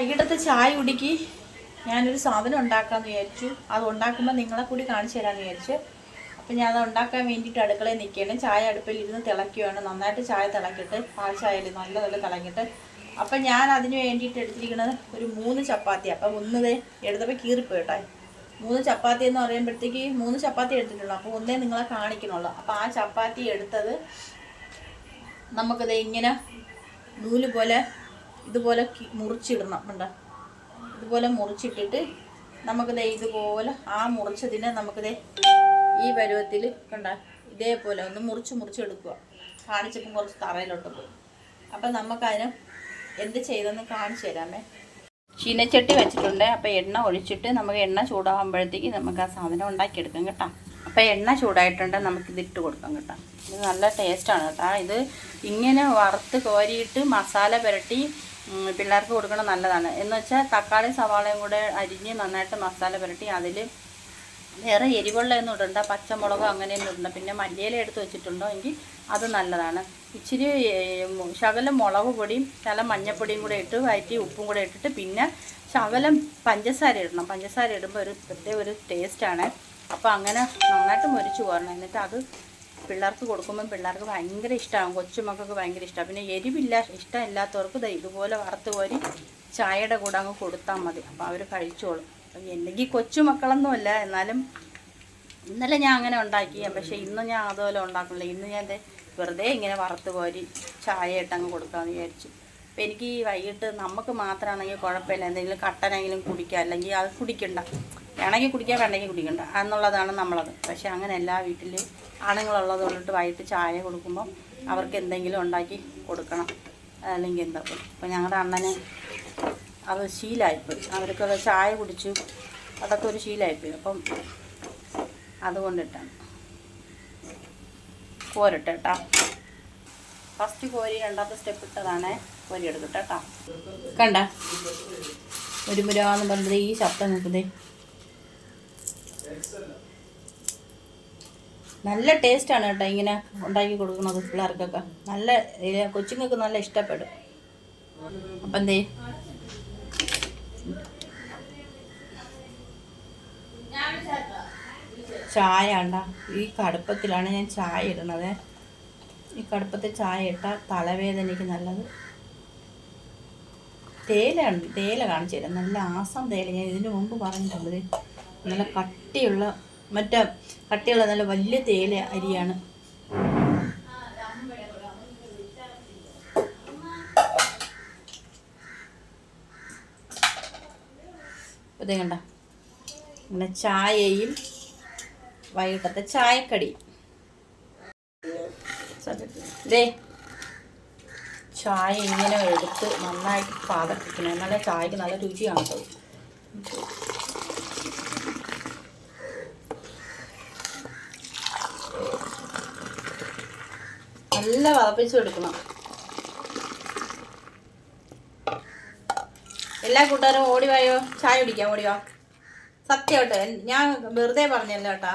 വൈകിട്ടത്തെ ചായ കുടിക്ക് ഞാനൊരു സാധനം ഉണ്ടാക്കാമെന്ന് വിചാരിച്ചു. അത് ഉണ്ടാക്കുമ്പോൾ നിങ്ങളെ കൂടി കാണിച്ചു തരാമെന്ന് വിചാരിച്ചു. അപ്പം ഞാൻ അത് ഉണ്ടാക്കാൻ വേണ്ടിയിട്ട് അടുക്കളയിൽ നിൽക്കുകയാണ്. ചായ അടുപ്പിൽ ഇരുന്ന് തിളയ്ക്കുകയാണ്. നന്നായിട്ട് ചായ തിളക്കിയിട്ട് പാൽ ചായയിൽ നല്ല തിളങ്ങിയിട്ട് അപ്പം ഞാൻ അതിന് വേണ്ടിയിട്ട് എടുത്തിരിക്കുന്നത് ഒരു 3 ചപ്പാത്തി. അപ്പം ഒന്നതേ എടുത്തപ്പോൾ കീറിപ്പോയിട്ടെ. 3 ചപ്പാത്തി എന്ന് പറയുമ്പോഴത്തേക്ക് 3 ചപ്പാത്തി എടുത്തിട്ടുള്ളൂ. അപ്പോൾ ഒന്നേ നിങ്ങളെ കാണിക്കണുള്ളൂ. അപ്പോൾ ആ ചപ്പാത്തി എടുത്തത് നമുക്കത് ഇങ്ങനെ നൂല് പോലെ ഇതുപോലെ മുറിച്ചിടണം. ഉണ്ട്, ഇതുപോലെ മുറിച്ചിട്ടിട്ട് നമുക്കിത് ഇതുപോലെ ആ മുറിച്ചതിനെ നമുക്കിത് ഈ പരുവത്തിൽ കണ്ട ഇതേപോലെ ഒന്ന് മുറിച്ചെടുക്കുക. കാണിച്ചപ്പം കുറച്ച് തറയിലോട്ട് പോയി. അപ്പം നമുക്കതിന് എന്ത് ചെയ്തെന്ന് കാണിച്ചു തരാമേ. ചീനച്ചട്ടി വെച്ചിട്ടുണ്ട്. അപ്പോൾ എണ്ണ ഒഴിച്ചിട്ട് നമുക്ക് എണ്ണ ചൂടാകുമ്പോഴത്തേക്ക് നമുക്ക് ആ സാധനം ഉണ്ടാക്കിയെടുക്കാം കേട്ടോ. അപ്പോൾ എണ്ണ ചൂടായിട്ടുണ്ട്, നമുക്കിതിട്ട് കൊടുക്കാം കേട്ടോ. ഇത് നല്ല ടേസ്റ്റാണ് കേട്ടോ. ഇത് ഇങ്ങനെ വറുത്ത് കോരിയിട്ട് മസാല പുരട്ടി പിള്ളേർക്ക് കൊടുക്കണം നല്ലതാണ്. എന്ന് വെച്ചാൽ തക്കാളി സവാളയും കൂടെ അരിഞ്ഞ് നന്നായിട്ട് മസാല പുരട്ടി അതിൽ വേറെ എരിവെള്ളമൊന്നും ഇടണ്ട, പച്ചമുളക് അങ്ങനെയൊന്നും ഇടണ്ട. പിന്നെ മല്ലിയില എടുത്ത് വെച്ചിട്ടുണ്ടോ എങ്കിൽ അത് നല്ലതാണ്. ഇച്ചിരി ശകലം മുളക് പൊടിയും ശകലം മഞ്ഞൾപ്പൊടിയും കൂടെ ഇട്ട് വഴറ്റി ഉപ്പും കൂടെ ഇട്ടിട്ട് പിന്നെ ശകലം പഞ്ചസാര ഇടണം. പഞ്ചസാര ഇടുമ്പോൾ ഒരു പ്രത്യേക ഒരു ടേസ്റ്റാണ്. അപ്പോൾ അങ്ങനെ നന്നായിട്ട് മുരിച്ച് പോരണം. എന്നിട്ട് അത് പിള്ളേർക്ക് കൊടുക്കുമ്പം പിള്ളേർക്ക് ഭയങ്കര ഇഷ്ടമാകും. കൊച്ചുമക്കൾക്ക് ഭയങ്കര ഇഷ്ടമാണ്. പിന്നെ എരിവില്ല ഇഷ്ടമില്ലാത്തവർക്ക് ഇതുപോലെ വറുത്ത് കോരി ചായയുടെ കൂടെ അങ്ങ് കൊടുത്താൽ മതി. അപ്പോൾ അവർ കഴിച്ചോളും. അപ്പം എനിക്ക് കൊച്ചുമക്കളൊന്നുമല്ല, എന്നാലും ഇന്നലെ ഞാൻ അങ്ങനെ ഉണ്ടാക്കി. പക്ഷേ ഇന്ന് ഞാൻ അതുപോലെ ഉണ്ടാക്കുന്നില്ല. ഇന്ന് ഞാൻ വെറുതെ ഇങ്ങനെ വറുത്ത് കോരി ചായ ഇട്ടങ്ങ് കൊടുക്കാമെന്ന് വിചാരിച്ചു. അപ്പോൾ എനിക്ക് ഈ വൈകിട്ട് നമുക്ക് മാത്രമാണെങ്കിൽ കുഴപ്പമില്ല, എന്തെങ്കിലും കട്ടനെങ്കിലും കുടിക്കുക, അല്ലെങ്കിൽ അത് കുടിക്കണ്ട, വേണമെങ്കിൽ കുടിക്കുക വേണ്ടെങ്കിൽ കുടിക്കണ്ട എന്നുള്ളതാണ് നമ്മളത്. പക്ഷേ അങ്ങനെ എല്ലാ വീട്ടിൽ ആണുങ്ങളുള്ളത് കൊണ്ടിട്ട് വൈകിട്ട് ചായ കൊടുക്കുമ്പോൾ അവർക്ക് എന്തെങ്കിലും ഉണ്ടാക്കി കൊടുക്കണം, അല്ലെങ്കിൽ എന്താ. അപ്പോൾ ഞങ്ങളുടെ അണ്ണന് അത് ശീലമായിപ്പോയി. അവർക്കത് ചായ കുടിച്ചു അതൊക്കെ ഒരു ശീലമായിപ്പോയി. അപ്പം അതുകൊണ്ടിട്ടാണ് കോരട്ടെ കേട്ടോ. ഫസ്റ്റ് കോരി രണ്ടാമത്തെ സ്റ്റെപ്പ് ഇട്ടതാണേ. കോരി എടുക്കട്ടെ കേട്ടോ. കണ്ട ഒരു മുരാന്ന് പറഞ്ഞത് ഈ ശബ്ദം നോക്കുന്നേ. നല്ല ടേസ്റ്റാണ് കേട്ടോ ഇങ്ങനെ ഉണ്ടാക്കി കൊടുക്കുന്നത് പിള്ളേർക്കൊക്കെ. നല്ല കൊച്ചുങ്ങൾക്ക് നല്ല ഇഷ്ടപ്പെടും. അപ്പം എന്തേ ചായ ഉണ്ട ഈ കടുപ്പത്തിലാണ് ഞാൻ ചായ ഇടുന്നത്. ഈ കടുപ്പത്തിൽ ചായ ഇട്ടാൽ തലവേദനയ്ക്ക് നല്ലത്. തേയില കാണിച്ചു തരാം. നല്ല ആസം തേയില ഞാൻ ഇതിന് മുമ്പ് പറഞ്ഞിട്ടുള്ളത്. നല്ല കട്ടിയുള്ള നല്ല വലിയ തേയില അരിയാണ്. ഇതേ കണ്ട ഇങ്ങനെ ചായയും വൈകിട്ടത്തെ ചായക്കടി. ഇതേ ചായ ഇങ്ങനെ എടുത്ത് നന്നായിട്ട് പാകത്തിക്കണം. നല്ല ചായക്ക് നല്ല രുചിയാണ് കേട്ടോ. നല്ല വറപ്പിച്ച് എടുക്കണം. എല്ലാ കൂട്ടുകാരും ഓടിവായോ, ചായ കുടിക്കാം, ഓടിവാ. സത്യം കേട്ടോ, ഞാൻ വെറുതെ പറഞ്ഞല്ലോ കേട്ടാ.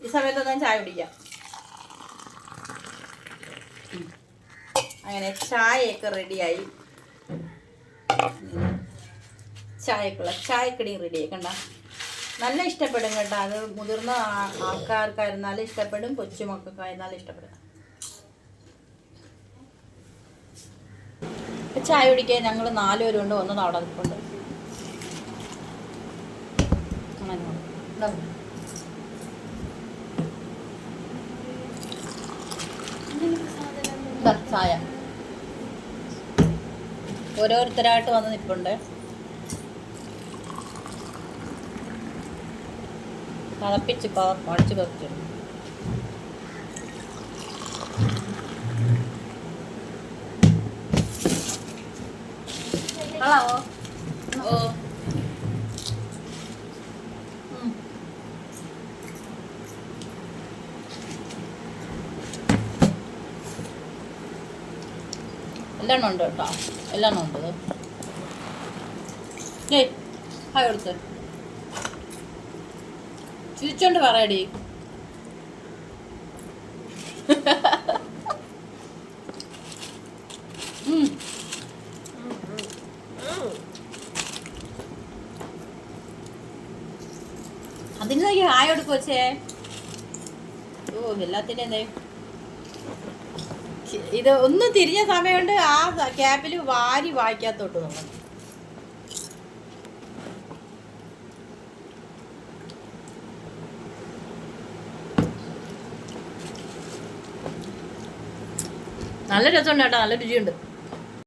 ഈ സമയത്തൊന്നും ചായ കുടിക്കാം. അങ്ങനെ ചായയൊക്കെ റെഡിയായി. ചായക്കുള്ള ചായക്കടിയും റെഡിയായി. കണ്ട നല്ല ഇഷ്ടപ്പെടും കേട്ടോ. അത് മുതിർന്ന ആൾക്കാർക്കായിരുന്നാലും ഇഷ്ടപ്പെടും, കൊച്ചുമക്കൾക്കായിരുന്നാലും ഇഷ്ടപ്പെടും. ഇപ്പം ചായ കുടിക്കാൻ ഞങ്ങൾ 4 പേരുണ്ട്. ഒന്ന് അവിടെ നിൽപ്പുണ്ട്. ചായ ഓരോരുത്തരായിട്ട് വന്ന് നിൽപ്പുണ്ട്. തിളപ്പിച്ച് പറിച്ച് പറിച്ചു. ഹലോ. ഓ എല്ലാം ഉണ്ട് കേട്ടോ, എല്ലാം ഉണ്ട്. ഹായ് കൊടുത്ത് ചിരിച്ചോണ്ട് പറയടി. അതിന് നോക്കി ഹായ് കൊടുക്കും വെച്ചേ. ഓ എല്ലാത്തിൻ്റെ എന്തേ ഇത് ഒന്ന് തിരിഞ്ഞ സമയം കൊണ്ട് ആ ക്യാപ്പിൽ വാരി വായിക്കാത്തോട്ട് നമ്മൾ. നല്ല രസമുണ്ട് കേട്ടോ, നല്ല രുചിയുണ്ട്.